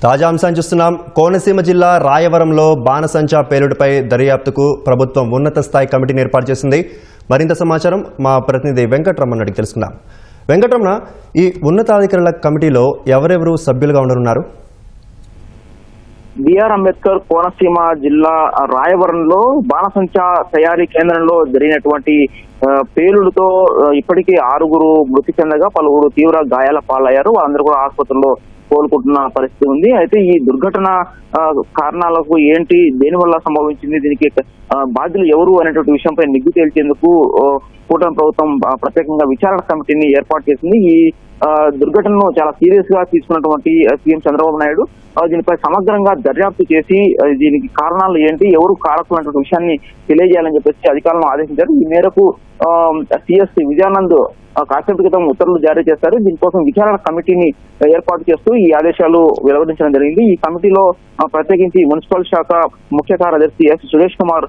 తాజా అంశాన్ని చూస్తున్నాం. కోనసీమ జిల్లా రాయవరంలో బాణసంచా పేలుడుపై దర్యాప్తుకు ప్రభుత్వం ఉన్నత స్థాయి కమిటీని ఏర్పాటు చేసింది. మరింత సమాచారం మా ప్రతినిధి వెంకటరమణ అడిగి తెలుసుకుందాం. వెంకటరమణ, ఈ ఉన్నతాధికారుల కమిటీలో ఎవరెవరు సభ్యులుగా ఉండనున్నారు? బిఆర్ అంబేద్కర్ కోనసీమ జిల్లా రాయవరంలో బాణసంచా తయారీ కేంద్రంలో జరిగినటువంటి పేలుడుతో ఇప్పటికీ 6 మృతి చెందగా పలువురు తీవ్ర గాయాల పాలయ్యారు. వాళ్ళందరూ కూడా ఆసుపత్రిలో కోలుకుంటున్న పరిస్థితి ఉంది. అయితే ఈ దుర్ఘటన కారణాలకు ఏంటి, దేని వల్ల సంభవించింది, దీనికి బాధ్యులు ఎవరు అనేటువంటి విషయంపై నిగ్గు తేల్చేందుకు కూటమి ప్రభుత్వం ప్రత్యేకంగా విచారణ కమిటీని ఏర్పాటు చేసింది. ఈ దుర్ఘటనను చాలా సీరియస్ గా తీసుకున్నటువంటి సీఎం చంద్రబాబు నాయుడు దీనిపై సమగ్రంగా దర్యాప్తు చేసి దీనికి కారణాలు ఏంటి, ఎవరు కారకులు అనే విషయాన్ని తెలియజేయాలని చెప్పేసి అధికారులను ఆదేశించారు. ఈ మేరకు సిఎస్ విజయానంద్ కాసేపు క్రితం ఉత్తర్వులు జారీ చేశారు. దీనికోసం విచారణ కమిటీని ఏర్పాటు చేస్తూ ఈ ఆదేశాలు వెలువరించడం జరిగింది. ఈ కమిటీలో ప్రత్యేకించి మున్సిపల్ శాఖ ముఖ్య కార్యదర్శి ఎస్ సురేష్ కుమార్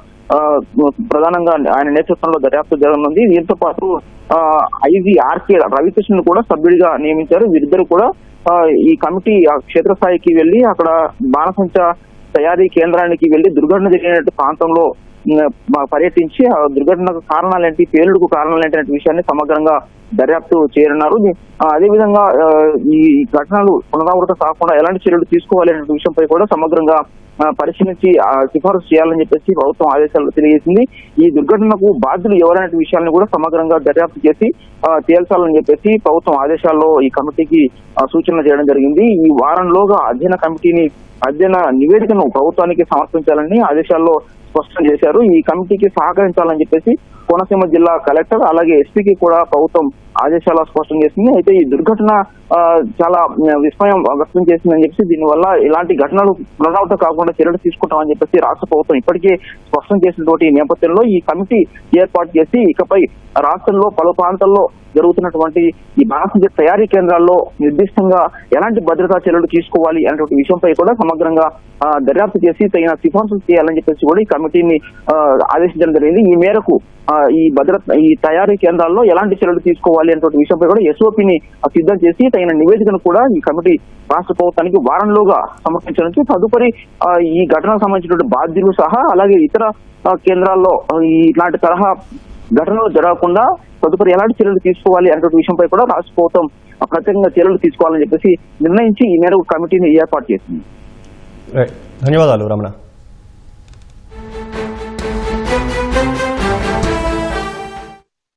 ప్రధానంగా ఆయన నేతృత్వంలో దర్యాప్తు జరగనుంది. దీంతో పాటు ఐజీ ఆర్కే రవికృష్ణన్ కూడా సభ్యుడిగా నియమించారు. వీరిద్దరు కూడా ఈ కమిటీ క్షేత్రస్థాయికి వెళ్లి అక్కడ బాణసంచా తయారీ కేంద్రానికి వెళ్లి దుర్ఘటన జరిగినట్టు ప్రాంతంలో పర్యటించి ఆ దుర్ఘటనకు కారణాలేంటి, పేలుడుకు కారణాలేంటి అనే విషయాన్ని సమగ్రంగా దర్యాప్తు చేయనున్నారు. అదేవిధంగా ఈ ఘటనలు పునరావృతం కాకుండా ఎలాంటి చర్యలు తీసుకోవాలి అనే విషయంపై కూడా సమగ్రంగా పరిశీలించి సిఫారసు చేయాలని చెప్పేసి ప్రభుత్వం ఆదేశాలు తెలియజేసింది. ఈ దుర్ఘటనకు బాధ్యులు ఎవరనే విషయాన్ని కూడా సమగ్రంగా దర్యాప్తు చేసి తేల్చాలని చెప్పేసి ప్రభుత్వం ఆదేశాల్లో ఈ కమిటీకి సూచనలు చేయడం జరిగింది. ఈ వారంలోగా అధ్యయన నివేదికను ప్రభుత్వానికి సమర్పించాలని ఆదేశాల్లో స్పష్టం చేశారు. ఈ కమిటీకి సహకరించాలని చెప్పేసి కోనసీమ జిల్లా కలెక్టర్ అలాగే ఎస్పీకి కూడా ప్రభుత్వం ఆదేశాలు స్పష్టం చేసింది. అయితే ఈ దుర్ఘటన చాలా విస్మయం వ్యక్తం చేసిందని చెప్పేసి దీనివల్ల ఇలాంటి ఘటనలు పునరావృతం కాకుండా చర్యలు తీసుకుంటామని చెప్పేసి రాష్ట్ర ప్రభుత్వం ఇప్పటికే స్పష్టం చేసినటువంటి నేపథ్యంలో ఈ కమిటీ ఏర్పాటు చేసి ఇకపై రాష్ట్రంలో పలు ప్రాంతాల్లో జరుగుతున్నటువంటి ఈ బాణసంచా తయారీ కేంద్రాల్లో నిర్దిష్టంగా ఎలాంటి భద్రతా చర్యలు తీసుకోవాలి అనేటువంటి విషయంపై కూడా సమగ్రంగా దర్యాప్తు చేసి తగిన సిఫార్సులు చేయాలని చెప్పేసి కూడా ఈ కమిటీని ఆదేశించడం జరిగింది. ఈ మేరకు ఈ తయారీ కేంద్రాల్లో ఎలాంటి చర్యలు తీసుకోవాలి అనేటువంటి విషయంపై కూడా ఎస్ఓపిని సిద్ధం చేసి తగిన నివేదికను కూడా ఈ కమిటీ రాష్ట్ర ప్రభుత్వానికి వారంలోగా సమర్పించడానికి తదుపరి ఈ ఘటనకు సంబంధించినటువంటి బాధ్యులు సహా అలాగే ఇతర కేంద్రాల్లో ఇలాంటి తరహా ఘటనలు జరగకుండా తదుపరి ఎలాంటి చర్యలు తీసుకోవాలి అనేటువంటి విషయంపై కూడా రాష్ట్ర ప్రభుత్వం ప్రత్యేకంగా చర్యలు తీసుకోవాలని చెప్పేసి నిర్ణయించి ఈ మేరకు కమిటీని ఏర్పాటు చేసింది. ధన్యవాదాలు రమణ.